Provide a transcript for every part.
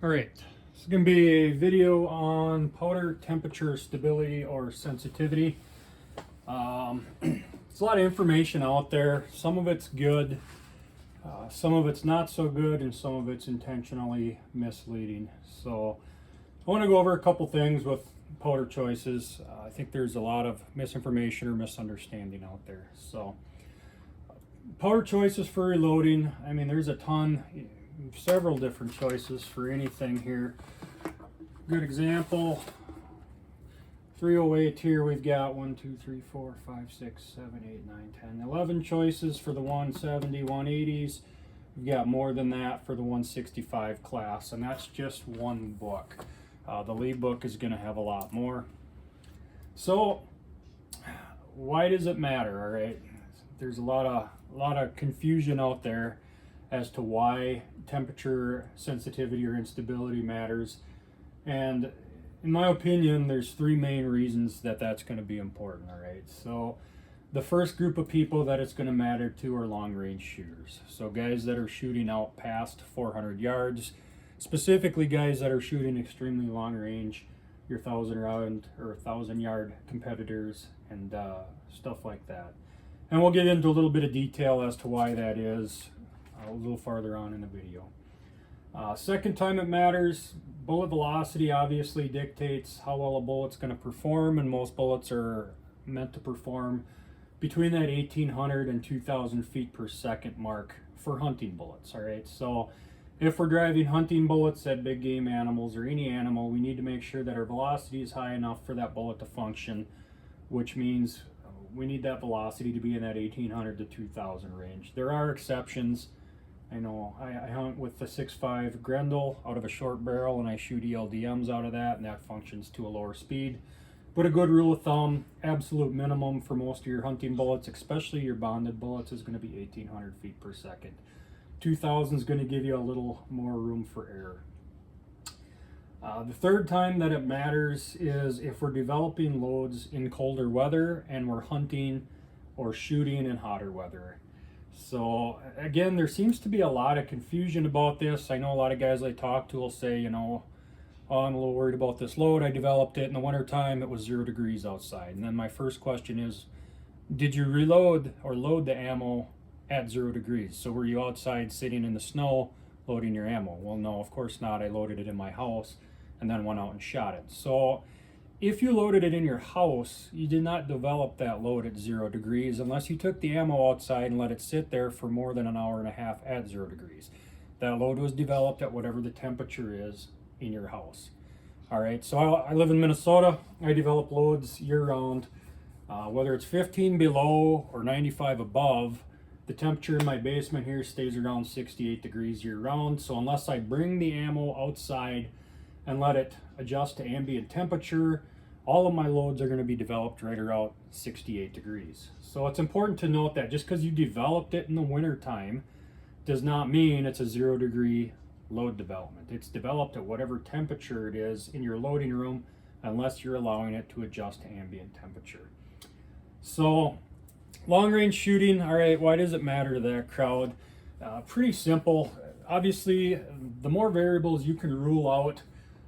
Alright, this is going to be a video on powder temperature stability or sensitivity. There's a lot of information out there. Some of it's good, some of it's not so good, and some of it's intentionally misleading. So I want to go over a couple things with powder choices. I think there's a lot of misinformation or misunderstanding out there. So powder choices for reloading, I mean, there's a ton, several different choices for anything here. Good example, 308 here, we've got 1, 2, 3, 4, 5, 6, 7, 8, 9, 10, 11 choices for the 170, 180s. We've got more than that for the 165 class, and that's just one book. The lead book is going to have a lot more. So why does it matter? All right, there's a lot of confusion out there as to why temperature sensitivity or instability matters, and in my opinion there's three main reasons that that's going to be important. All right, so the first group of people that it's going to matter to are long range shooters, so guys that are shooting out past 400 yards, specifically guys that are shooting extremely long range, your 1,000 round or 1,000 yard competitors and stuff like that. And we'll get into a little bit of detail as to why that is a little farther on in the video. Second time it matters, bullet velocity obviously dictates how well a bullet's going to perform, and most bullets are meant to perform between that 1,800 and 2,000 feet per second mark for hunting bullets. All right, so if we're driving hunting bullets at big game animals or any animal, we need to make sure that our velocity is high enough for that bullet to function, which means we need that velocity to be in that 1,800 to 2,000 range. There are exceptions. I know I hunt with the 6.5 Grendel out of a short barrel, and I shoot ELDMs out of that, and that functions to a lower speed. But a good rule of thumb, absolute minimum for most of your hunting bullets, especially your bonded bullets, is going to be 1,800 feet per second. 2,000 is going to give you a little more room for error. The third time that it matters is if we're developing loads in colder weather and we're hunting or shooting in hotter weather. So again, there seems to be a lot of confusion about this. I know a lot of guys I talk to will say, you know, oh, I'm a little worried about this load. I developed it in the wintertime. It was 0 degrees outside. And then my first question is, did you reload or load the ammo at 0 degrees? So were you outside sitting in the snow loading your ammo? Well, no, of course not. I loaded it in my house and then went out and shot it. So if you loaded it in your house, you did not develop that load at 0 degrees unless you took the ammo outside and let it sit there for more than an hour and a half at 0 degrees. That load was developed at whatever the temperature is in your house. All right, so I live in Minnesota. I develop loads year-round. Whether it's 15 below or 95 above, the temperature in my basement here stays around 68 degrees year-round. So unless I bring the ammo outside and let it adjust to ambient temperature, all of my loads are going to be developed right around 68 degrees. So it's important to note that just because you developed it in the winter time does not mean it's a 0 degree load development. It's developed at whatever temperature it is in your loading room, unless you're allowing it to adjust to ambient temperature. So long range shooting, all right, why does it matter to that crowd? Pretty simple. Obviously, the more variables you can rule out,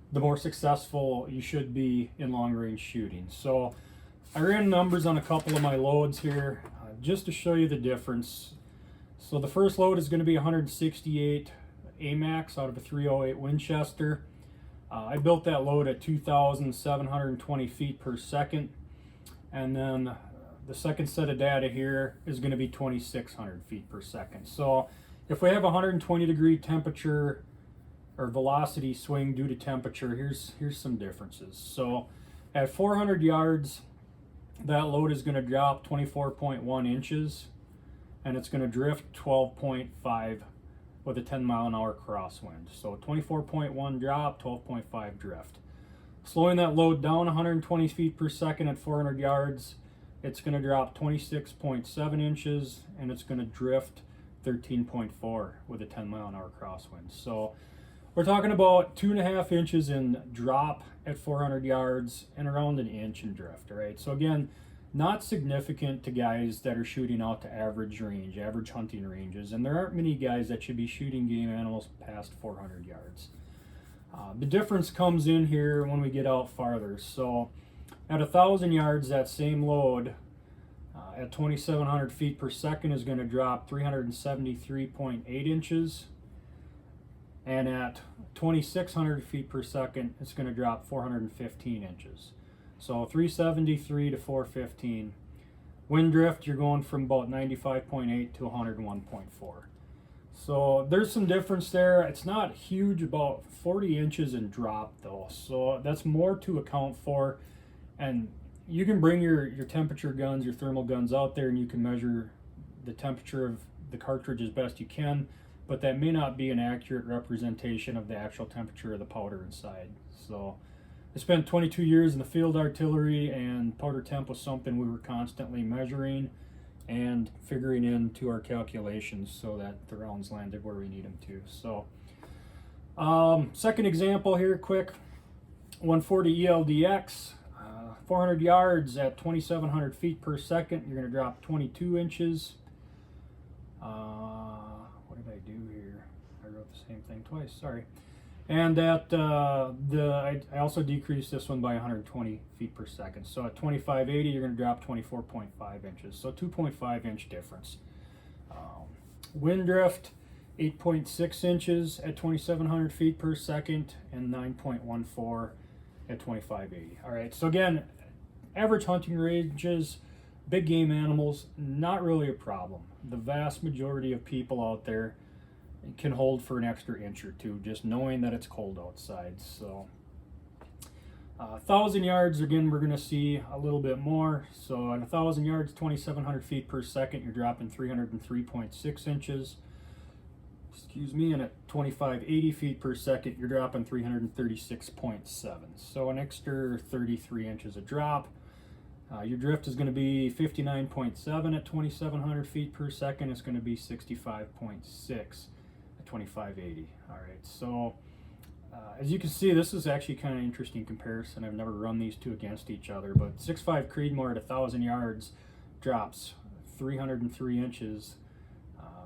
the more successful you should be in long range shooting. So I ran numbers on a couple of my loads here just to show you the difference. So the first load is going to be 168 AMAX out of a 308 Winchester. I built that load at 2,720 feet per second, and then the second set of data here is going to be 2,600 feet per second. So if we have 120 degree temperature or velocity swing due to temperature, here's some differences. So at 400 yards, that load is going to drop 24.1 inches, and it's going to drift 12.5 with a 10-mile-an-hour crosswind. So 24.1 drop, 12.5 drift. Slowing that load down 120 feet per second at 400 yards, it's going to drop 26.7 inches, and it's going to drift 13.4 with a 10-mile-an-hour crosswind. So we're talking about 2.5 inches in drop at 400 yards and around an inch in drift. All right, so again, not significant to guys that are shooting out to average range, average hunting ranges, and there aren't many guys that should be shooting game animals past 400 yards. The difference comes in here when we get out farther. So at 1,000 yards, that same load at 2,700 feet per second is going to drop 373.8 inches. And at 2,600 feet per second, it's going to drop 415 inches. So 373 to 415. Wind drift, you're going from about 95.8 to 101.4. So there's some difference there. It's not huge, about 40 inches in drop though. So that's more to account for. And you can bring your temperature guns, your thermal guns out there, and you can measure the temperature of the cartridge as best you can, but that may not be an accurate representation of the actual temperature of the powder inside. So I spent 22 years in the field artillery, and powder temp was something we were constantly measuring and figuring into our calculations so that the rounds landed where we need them to. So second example here, quick, 140 ELDX, 400 yards at 2,700 feet per second, you're going to drop 22 inches. What did I do here? I wrote the same thing twice, sorry. And at I also decreased this one by 120 feet per second. So at 2580, you're going to drop 24.5 inches. So 2.5 inch difference. Wind drift, 8.6 inches at 2,700 feet per second, and 9.14 at 2580. All right, so again, average hunting ranges, big game animals, not really a problem. The vast majority of people out there can hold for an extra inch or two, just knowing that it's cold outside. So 1,000 yards, again, we're going to see a little bit more. So at 1,000 yards, 2,700 feet per second, you're dropping 303.6 inches. Excuse me, and at 2,580 feet per second, you're dropping 336.7. So an extra 33 inches a drop. Your drift is going to be 59.7 at 2,700 feet per second. It's going to be 65.6 at 2,580. All right, so as you can see, this is actually kind of an interesting comparison. I've never run these two against each other, but 6.5 Creedmoor at 1,000 yards drops 303 inches.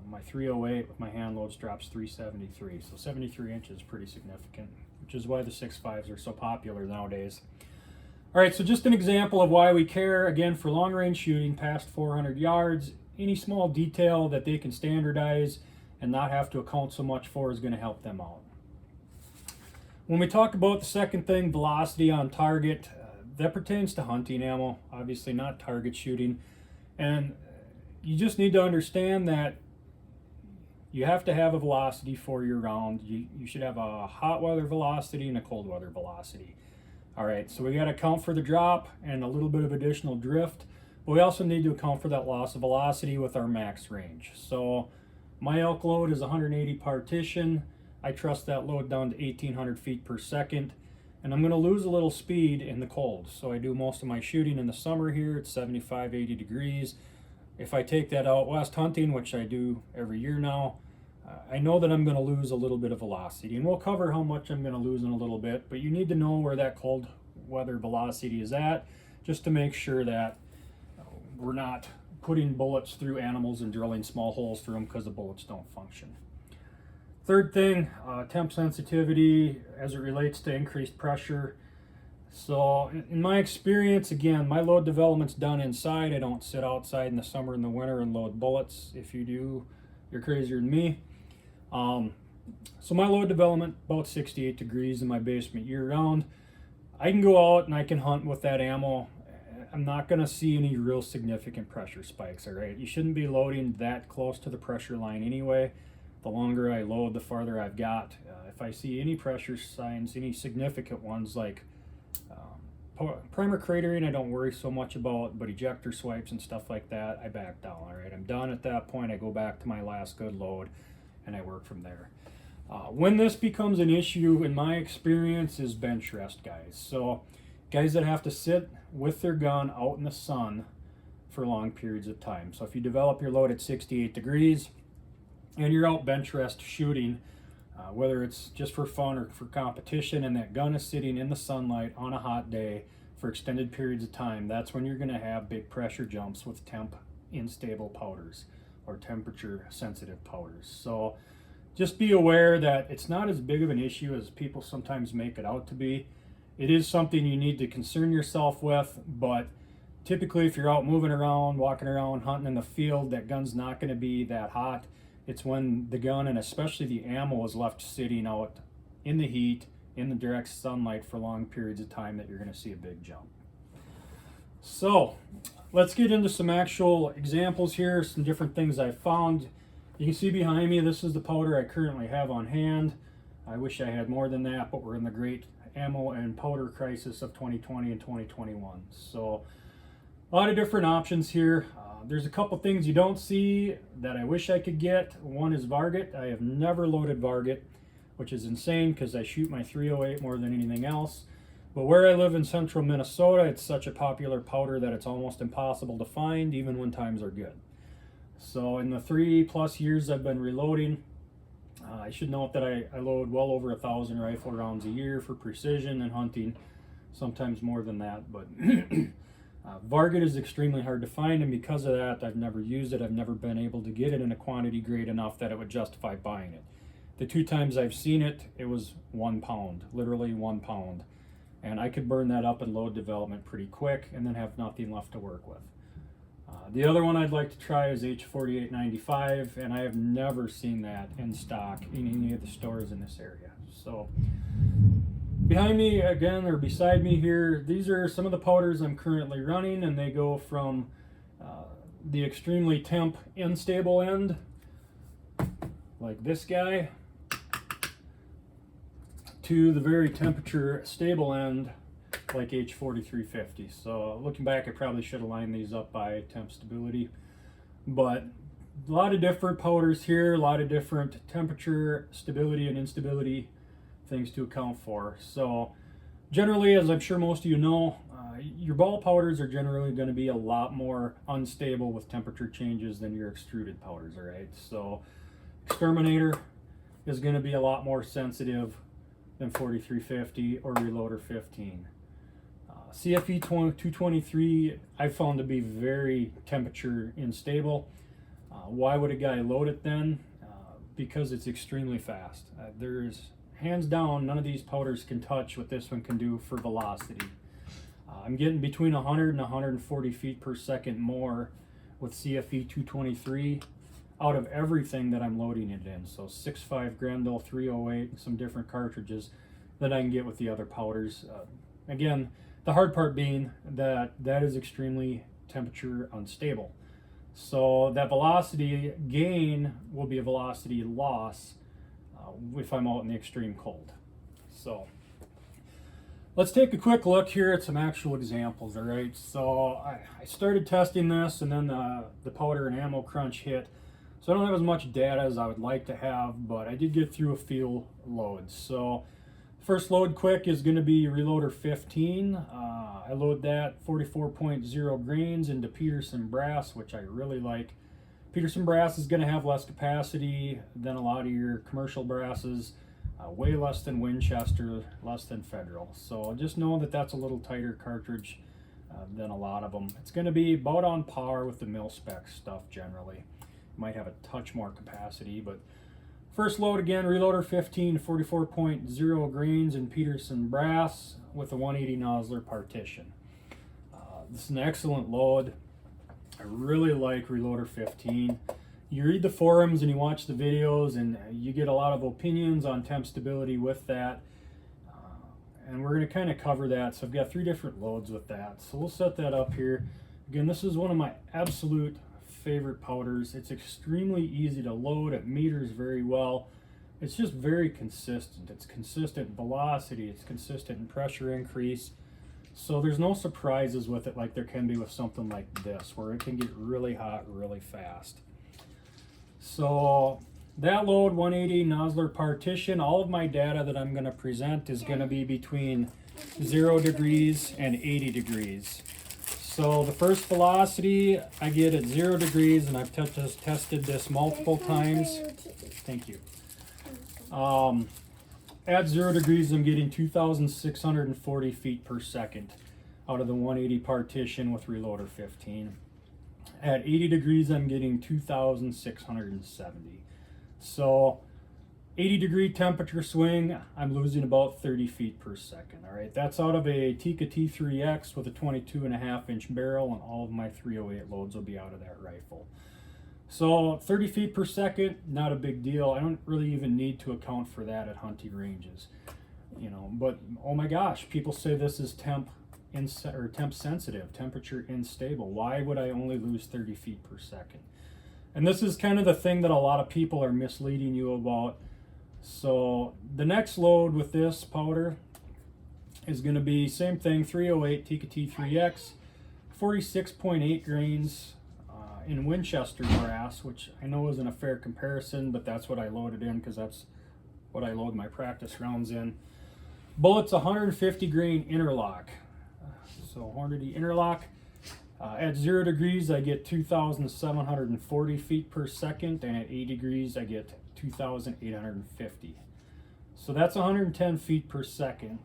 My 308 with my hand loads drops 373, so 73 inches is pretty significant, which is why the 6.5s are so popular nowadays. All right, so just an example of why we care, again, for long range shooting past 400 yards. Any small detail that they can standardize and not have to account so much for is going to help them out. When we talk about the second thing, velocity on target, that pertains to hunting ammo, obviously not target shooting. And you just need to understand that you have to have a velocity for your round. You should have a hot weather velocity and a cold weather velocity. All right, so we got to account for the drop and a little bit of additional drift, but we also need to account for that loss of velocity with our max range. So my elk load is 180 partition. I trust that load down to 1,800 feet per second, and I'm going to lose a little speed in the cold. So I do most of my shooting in the summer here. It's 75, 80 degrees. If I take that out west hunting, which I do every year now, I know that I'm going to lose a little bit of velocity, and we'll cover how much I'm going to lose in a little bit, but you need to know where that cold weather velocity is at, just to make sure that we're not putting bullets through animals and drilling small holes through them because the bullets don't function. Third thing, temp sensitivity as it relates to increased pressure. So in my experience, again, my load development's done inside. I don't sit outside in the summer and the winter and load bullets. If you do, you're crazier than me. So my load development, about 68 degrees in my basement year round. I can go out and I can hunt with that ammo. I'm not going to see any real significant pressure spikes, all right? You shouldn't be loading that close to the pressure line anyway. The longer I load, the farther I've got. If I see any pressure signs, any significant ones like primer cratering, I don't worry so much about, but ejector swipes and stuff like that, I back down, all right? I'm done at that point. I go back to my last good load and I work from there. When this becomes an issue, in my experience, is bench rest guys. So guys that have to sit with their gun out in the sun for long periods of time. So if you develop your load at 68 degrees and you're out bench rest shooting, whether it's just for fun or for competition, and that gun is sitting in the sunlight on a hot day for extended periods of time, that's when you're going to have big pressure jumps with temp unstable powders or temperature sensitive powders. So just be aware that it's not as big of an issue as people sometimes make it out to be. It is something you need to concern yourself with, but typically if you're out moving around, walking around, hunting in the field, that gun's not going to be that hot. It's when the gun, and especially the ammo, is left sitting out in the heat, in the direct sunlight for long periods of time, that you're going to see a big jump. So let's get into some actual examples here, some different things I found. You can see behind me, this is the powder I currently have on hand. I wish I had more than that, but we're in the great ammo and powder crisis of 2020 and 2021. So a lot of different options here. There's a couple things you don't see that I wish I could get. One is Varget. I have never loaded Varget, which is insane because I shoot my 308 more than anything else. But where I live in central Minnesota, it's such a popular powder that it's almost impossible to find, even when times are good. So in the 3+ years I've been reloading, I should note that I load well over 1,000 rifle rounds a year for precision and hunting, sometimes more than that. But Varget is extremely hard to find, and because of that, I've never used it. I've never been able to get it in a quantity great enough that it would justify buying it. The 2 times I've seen it, it was 1 pound, literally 1 pound. And I could burn that up in load development pretty quick and then have nothing left to work with. The other one I'd like to try is H4895, and I have never seen that in stock in any of the stores in this area. So behind me again, or beside me here, these are some of the powders I'm currently running, and they go from the extremely temp unstable end, like this guy, to the very temperature stable end, like H4350. So looking back, I probably should have lined these up by temp stability, but a lot of different powders here, a lot of different temperature, stability, and instability things to account for. So generally, as I'm sure most of you know, your ball powders are generally going to be a lot more unstable with temperature changes than your extruded powders, all right? So Exterminator is going to be a lot more sensitive than 4350 or Reloader 15. CFE 223 I found to be very temperature unstable. Why would a guy load it then? Because it's extremely fast. There's hands down, none of these powders can touch what this one can do for velocity. I'm getting between 100 and 140 feet per second more with CFE 223 out of everything that I'm loading it in. So 6.5 Grendel, 308, some different cartridges that I can get with the other powders. Again, the hard part being that that is extremely temperature unstable. So that velocity gain will be a velocity loss if I'm out in the extreme cold. So let's take a quick look here at some actual examples, all right? So I started testing this, and then the powder and ammo crunch hit. So I don't have as much data as I would like to have, but I did get through a few loads. So first load quick is going to be Reloader 15. I load that 44.0 grains into Peterson brass, which I really like. Peterson brass is going to have less capacity than a lot of your commercial brasses, way less than Winchester, less than Federal. So just know that that's a little tighter cartridge than a lot of them. It's going to be about on par with the mil spec stuff generally. Might have a touch more capacity, but first load again, Reloader 15, 44.0 grains in Peterson brass with a 180 Nosler partition. This is an excellent load. I really like Reloader 15. You read the forums and you watch the videos, and you get a lot of opinions on temp stability with that. And we're going to kind of cover that. So I've got 3 different loads with that. So we'll set that up here. Again, this is one of my absolute favorite powders. It's extremely easy to load. It meters very well. It's just very consistent. It's consistent in velocity. It's consistent in pressure increase. So there's no surprises with it like there can be with something like this, where it can get really hot really fast. So that load, 180 Nosler partition, all of my data that I'm going to present is going to be between 0 degrees and 80 degrees. So the first velocity I get at 0 degrees, and I've tested this multiple times. Thank you. At 0 degrees, I'm getting 2,640 feet per second out of the 180 partition with Reloader 15. At 80 degrees, I'm getting 2,670. So 80-degree temperature swing, I'm losing about 30 feet per second. All right, that's out of a Tikka T3X with a 22.5-inch barrel, and all of my 308 loads will be out of that rifle. So 30 feet per second, not a big deal. I don't really even need to account for that at hunting ranges, you know. But oh my gosh, people say this is temp sensitive, temperature unstable. Why would I only lose 30 feet per second? And this is kind of the thing that a lot of people are misleading you about. So the next load with this powder is going to be same thing, 308 Tikka T3X, 46.8 grains in Winchester brass, which I know isn't a fair comparison, but that's what I loaded in because that's what I load my practice rounds in. Bullets 150 grain interlock. So Hornady interlock. At 0 degrees, I get 2,740 feet per second, and at 80 degrees, I get 2,850. So that's 110 feet per second.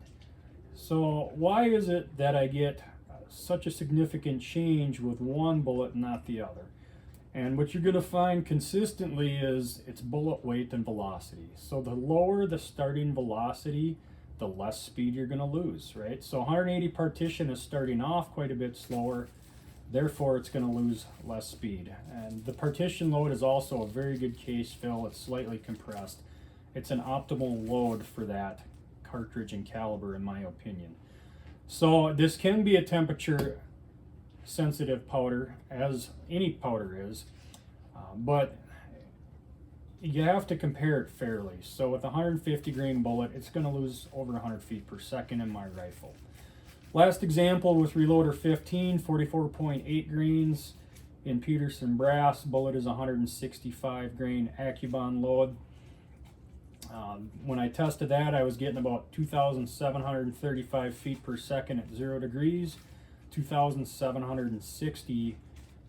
So why is it that I get such a significant change with one bullet and not the other? And what you're going to find consistently is it's bullet weight and velocity. So the lower the starting velocity, the less speed you're going to lose, right? So 180 partition is starting off quite a bit slower. Therefore, it's going to lose less speed. And the partition load is also a very good case fill. It's slightly compressed. It's an optimal load for that cartridge and caliber, in my opinion. So this can be a temperature sensitive powder, as any powder is, but you have to compare it fairly. So with a 150 grain bullet, it's going to lose over 100 feet per second in my rifle. Last example with Reloader 15, 44.8 grains in Peterson brass. Bullet is 165 grain Accubon load. When I tested that, I was getting about 2,735 feet per second at 0 degrees, 2,760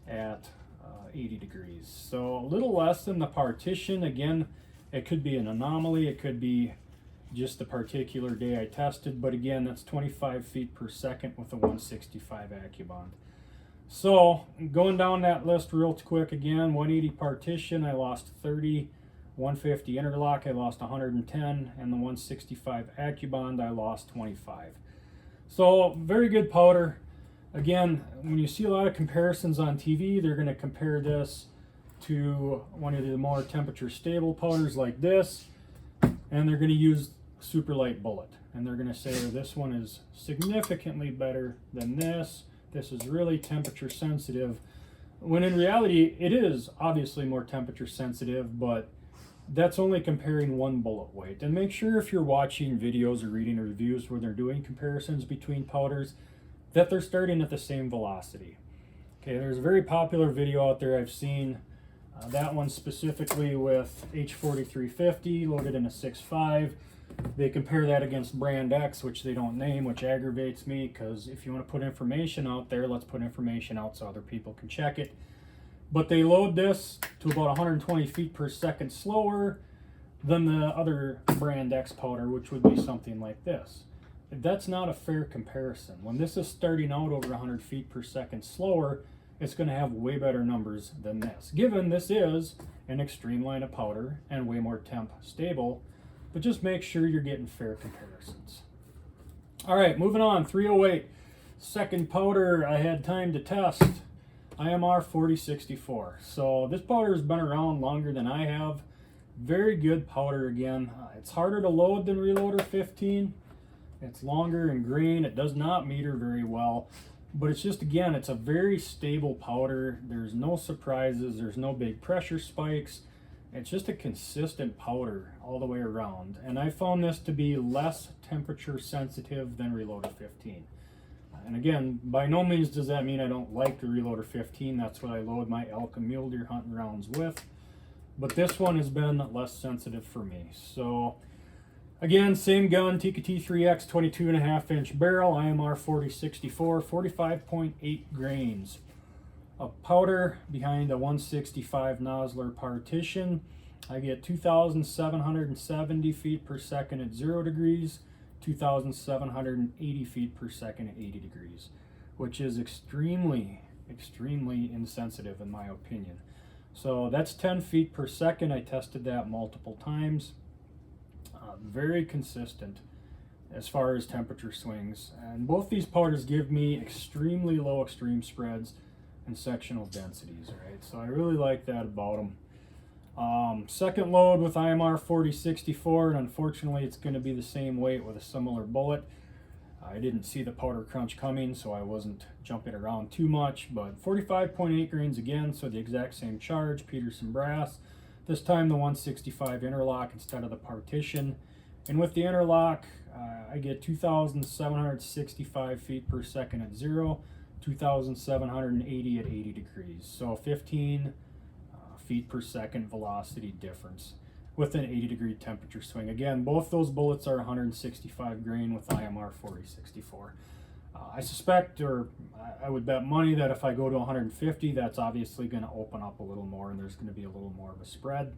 at 80 degrees. So a little less than the partition. Again, it could be an anomaly. It could be just the particular day I tested, but again, that's 25 feet per second with a 165 Accubon. So going down that list real quick again, 180 partition, I lost 30, 150 interlock, I lost 110, and the 165 Accubon, I lost 25. So very good powder. Again, when you see a lot of comparisons on TV, they're going to compare this to one of the more temperature stable powders like this, and they're going to use super light bullet, and they're going to say this one is significantly better than this. This is really temperature sensitive, when in reality it is obviously more temperature sensitive, but that's only comparing one bullet weight. And make sure if you're watching videos or reading reviews where they're doing comparisons between powders, that they're starting at the same velocity. Okay, there's a very popular video out there I've seen, that one specifically with H4350 loaded in a 6.5. They compare that against brand X, which they don't name, which aggravates me, because if you want to put information out there, let's put information out so other people can check it. But they load this to about 120 feet per second slower than the other brand X powder, which would be something like this. That's not a fair comparison. When this is starting out over 100 feet per second slower, it's going to have way better numbers than this, given this is an extreme line of powder and way more temp stable. But just make sure you're getting fair comparisons. All right, moving on. 308, second powder I had time to test, IMR 4064. So this powder has been around longer than I have. Very good powder again. It's harder to load than Reloader 15. It's longer in grain. It does not meter very well. But it's just, again, it's a very stable powder. There's no surprises. There's no big pressure spikes. It's just a consistent powder all the way around. And I found this to be less temperature sensitive than Reloader 15. And again, by no means does that mean I don't like the Reloader 15. That's what I load my elk and mule deer hunting rounds with. But this one has been less sensitive for me. So again, same gun, Tikka T3X, 22.5-inch barrel, IMR 4064, 45.8 grains of powder behind a 165 Nosler partition. I get 2,770 feet per second at 0 degrees, 2,780 feet per second at 80 degrees, which is extremely insensitive in my opinion. So that's 10 feet per second. I tested that multiple times. very consistent as far as temperature swings. And both these powders give me extremely low extreme spreads and sectional densities, right? So I really like that about them. Second load with IMR 4064, and unfortunately it's going to be the same weight with a similar bullet. I didn't see the powder crunch coming, so I wasn't jumping around too much, but 45.8 grains again, so the exact same charge, Peterson brass. This time the 165 interlock instead of the partition. And with the interlock, I get 2,765 feet per second at 0, 2,780 at 80 degrees. So 15 feet per second velocity difference with an 80-degree temperature swing. Again, both those bullets are 165 grain with IMR 4064. I suspect, or I would bet money that if I go to 150, that's obviously going to open up a little more and there's going to be a little more of a spread.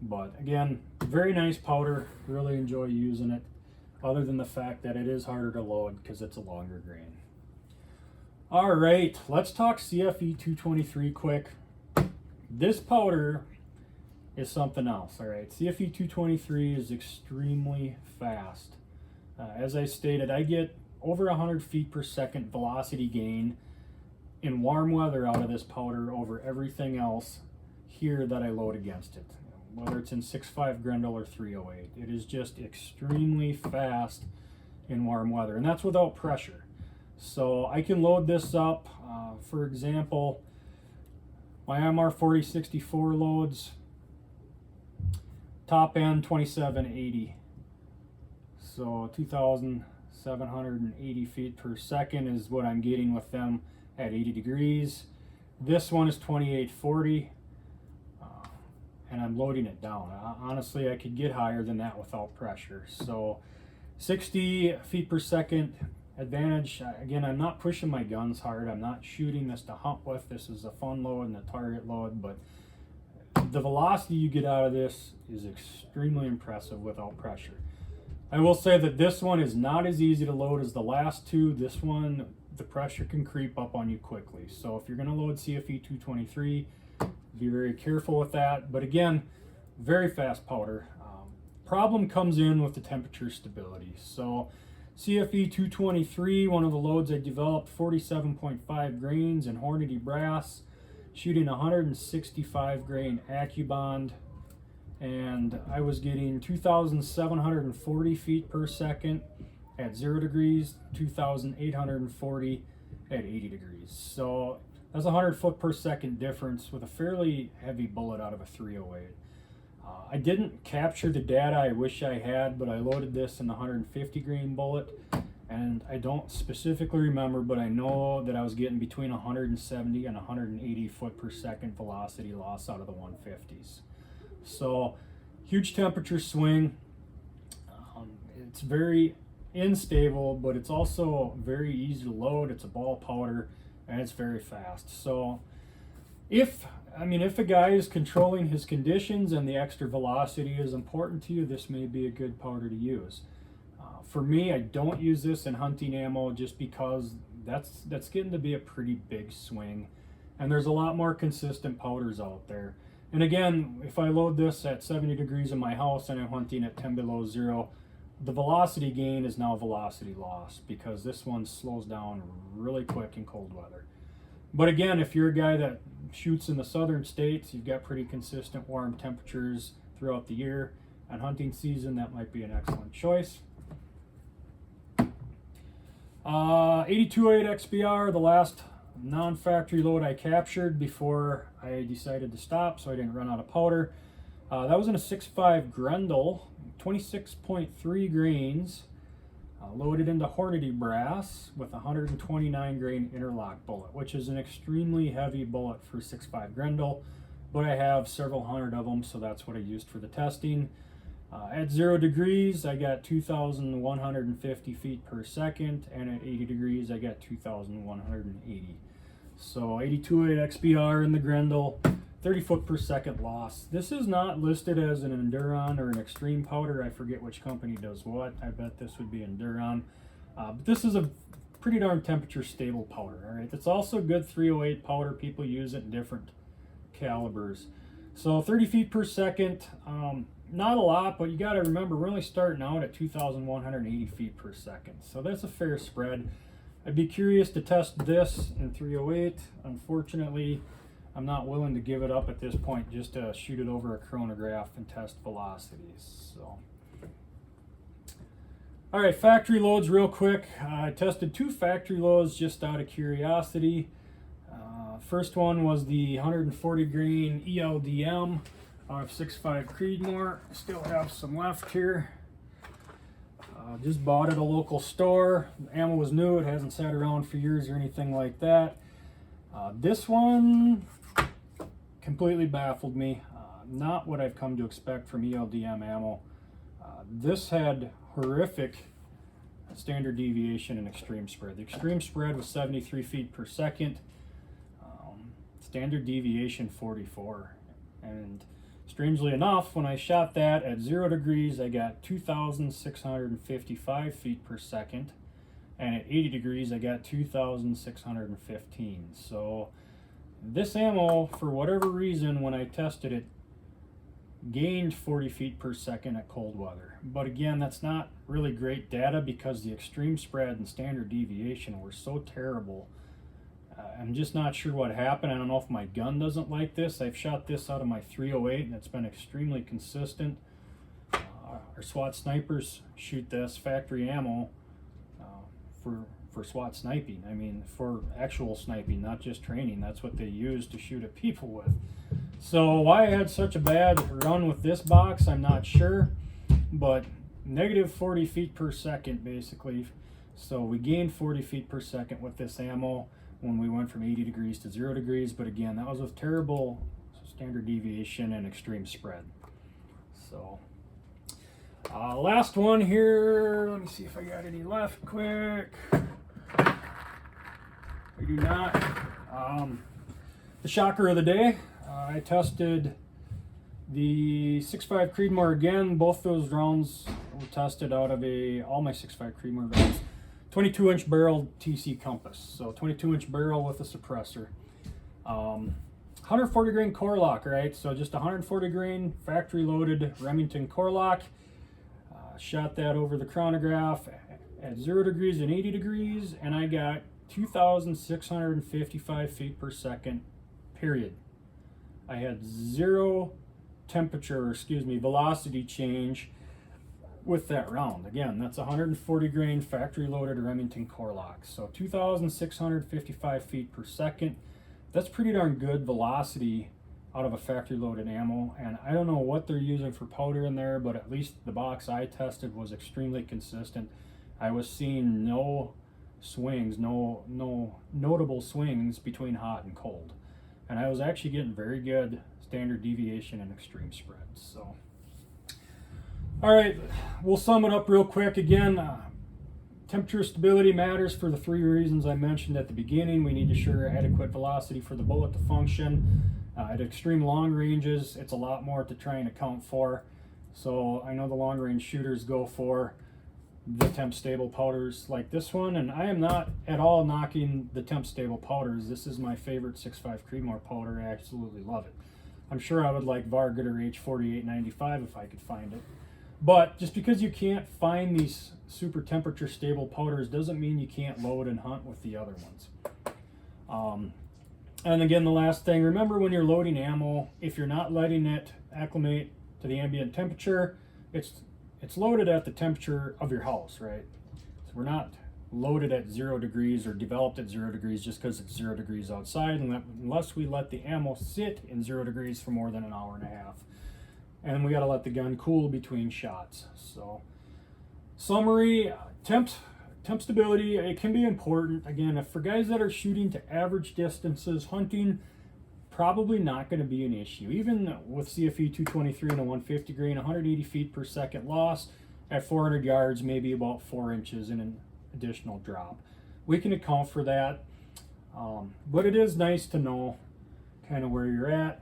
But again, very nice powder. Really enjoy using it, other than the fact that it is harder to load because it's a longer grain. All right, let's talk CFE 223 quick. This powder is something else. All right, CFE 223 is extremely fast. As I stated, I get over 100 feet per second velocity gain in warm weather out of this powder over everything else here that I load against it, whether it's in 6.5 Grendel or 308. It is just extremely fast in warm weather, and that's without pressure. So I can load this up, for example, my IMR 4064 loads top end 2780, so 2,780 feet per second is what I'm getting with them at 80 degrees. This one is 2840, and I'm loading it down. Honestly, I could get higher than that without pressure. So 60 feet per second advantage. Again, I'm not pushing my guns hard. I'm not shooting this to hunt with. This is a fun load and a target load, but the velocity you get out of this is extremely impressive without pressure. I will say that this one is not as easy to load as the last two. This one, the pressure can creep up on you quickly. So if you're going to load CFE 223, be very careful with that. But again, very fast powder. Problem comes in with the temperature stability. So CFE 223, one of the loads I developed, 47.5 grains in Hornady brass, shooting 165 grain AccuBond, and I was getting 2,740 feet per second at 0 degrees, 2,840 at 80 degrees. So that's a 100 foot per second difference with a fairly heavy bullet out of a 308. I didn't capture the data I wish I had, but I loaded this in the 150 grain bullet, and I don't specifically remember, but I know that I was getting between 170 and 180 foot per second velocity loss out of the 150s. So huge temperature swing. It's very unstable, but it's also very easy to load. It's a ball powder and it's very fast. So if a guy is controlling his conditions and the extra velocity is important to you, this may be a good powder to use. For me, I don't use this in hunting ammo just because that's getting to be a pretty big swing, and there's a lot more consistent powders out there. And again, if I load this at 70 degrees in my house and I'm hunting at 10 below 0, the velocity gain is now velocity loss because this one slows down really quick in cold weather. But again, if you're a guy that shoots in the southern states, you've got pretty consistent warm temperatures throughout the year, and hunting season, that might be an excellent choice. 8208 XBR, the last non-factory load I captured before I decided to stop so I didn't run out of powder. That was in a 6.5 Grendel, 26.3 grains, loaded into Hornady brass with a 129 grain interlock bullet, which is an extremely heavy bullet for 6.5 Grendel, but I have several hundred of them, so that's what I used for the testing. At 0 degrees, I got 2,150 feet per second, and at 80 degrees, I got 2,180. So 8208 XBR in the Grendel, 30 foot per second loss. This is not listed as an Enduron or an extreme powder. I forget which company does what. I bet this would be Enduron. But this is a pretty darn temperature stable powder. All right, it's also good 308 powder. People use it in different calibers. So 30 feet per second. not a lot, but you got to remember we're only starting out at 2,180 feet per second. So that's a fair spread. I'd be curious to test this in 308. Unfortunately, I'm not willing to give it up at this point just to shoot it over a chronograph and test velocities. So, all right, factory loads real quick. I tested 2 factory loads just out of curiosity. First one was the 140 grain ELDM out of 6.5 Creedmoor. Still have some left here. Just bought it at a local store. The ammo was new. It hasn't sat around for years or anything like that. This one completely baffled me. Not what I've come to expect from ELDM ammo. This had horrific standard deviation and extreme spread. The extreme spread was 73 feet per second. Standard deviation 44. And strangely enough, when I shot that at 0 degrees, I got 2,655 feet per second. And at 80 degrees, I got 2,615. So this ammo, for whatever reason, when I tested it, gained 40 feet per second at cold weather. But again, that's not really great data because the extreme spread and standard deviation were so terrible. I'm just not sure what happened. I don't know if my gun doesn't like this. I've shot this out of my 308 and it's been extremely consistent. Our SWAT snipers shoot this factory ammo for SWAT sniping. I mean, for actual sniping, not just training. That's what they use to shoot at people with. So why I had such a bad run with this box, I'm not sure. But negative 40 feet per second, basically. So we gained 40 feet per second with this ammo when we went from 80 degrees to 0 degrees. But again, that was with terrible standard deviation and extreme spread. So last one here. Let me see if I got any left quick. I do not. The shocker of the day. I tested the 6.5 Creedmoor again. Both those rounds were tested out of all my 6.5 Creedmoor rounds. 22-inch barrel TC Compass. So 22-inch barrel with a suppressor. 140 grain core lock, right? So just 140 grain factory loaded Remington core lock. Shot that over the chronograph at 0 degrees and 80 degrees, and I got 2,655 feet per second, period. I had zero velocity change with that round. Again, that's 140 grain factory loaded Remington core lock. So 2,655 feet per second. That's pretty darn good velocity out of a factory loaded ammo. And I don't know what they're using for powder in there, but at least the box I tested was extremely consistent. I was seeing no swings, no notable swings between hot and cold. And I was actually getting very good standard deviation and extreme spread. So, all right, we'll sum it up real quick. Again, temperature stability matters for the 3 reasons I mentioned at the beginning. We need to ensure adequate velocity for the bullet to function. At extreme long ranges, it's a lot more to try and account for. So I know the long range shooters go for the temp stable powders like this one, and I am not at all knocking the temp stable powders. This is my favorite 6.5 Creedmoor powder. I absolutely love it. I'm sure I would like Varget or H4895 if I could find it. But just because you can't find these super temperature stable powders doesn't mean you can't load and hunt with the other ones. And again, the last thing, remember when you're loading ammo, if you're not letting it acclimate to the ambient temperature, it's loaded at the temperature of your house, right? So we're not loaded at 0 degrees or developed at 0 degrees just because it's 0 degrees outside, unless we let the ammo sit in 0 degrees for more than an hour and a half. And we got to let the gun cool between shots. So, summary, temp stability, it can be important. Again, for guys that are shooting to average distances, hunting, probably not going to be an issue. Even with CFE 223 and a 150 grain, 180 feet per second loss at 400 yards, maybe about 4 inches in an additional drop. We can account for that, but it is nice to know kind of where you're at.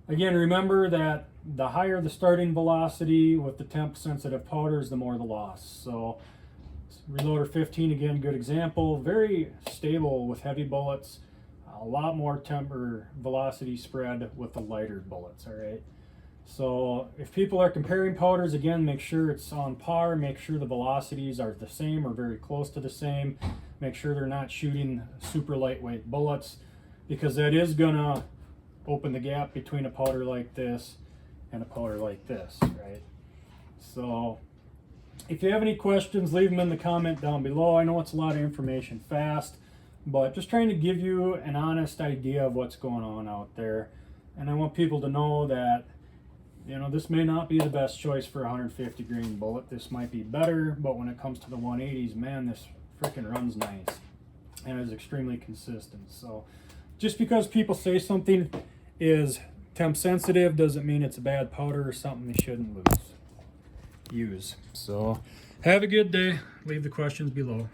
Again, remember that the higher the starting velocity with the temp sensitive powders, the more the loss. So Reloader 15, again, good example, very stable with heavy bullets. A lot more temp or velocity spread with the lighter bullets, all right? So if people are comparing powders, again, make sure it's on par, make sure the velocities are the same or very close to the same, make sure they're not shooting super lightweight bullets, because that is gonna open the gap between a powder like this and a powder like this, right? So if you have any questions, leave them in the comment down below. I know it's a lot of information fast, but just trying to give you an honest idea of what's going on out there. And I want people to know that, you know, this may not be the best choice for a 150 grain bullet. This might be better, but when it comes to the 180s, man, this freaking runs nice and is extremely consistent. So just because people say something is temp sensitive doesn't mean it's a bad powder or something they shouldn't use. So have a good day. Leave the questions below.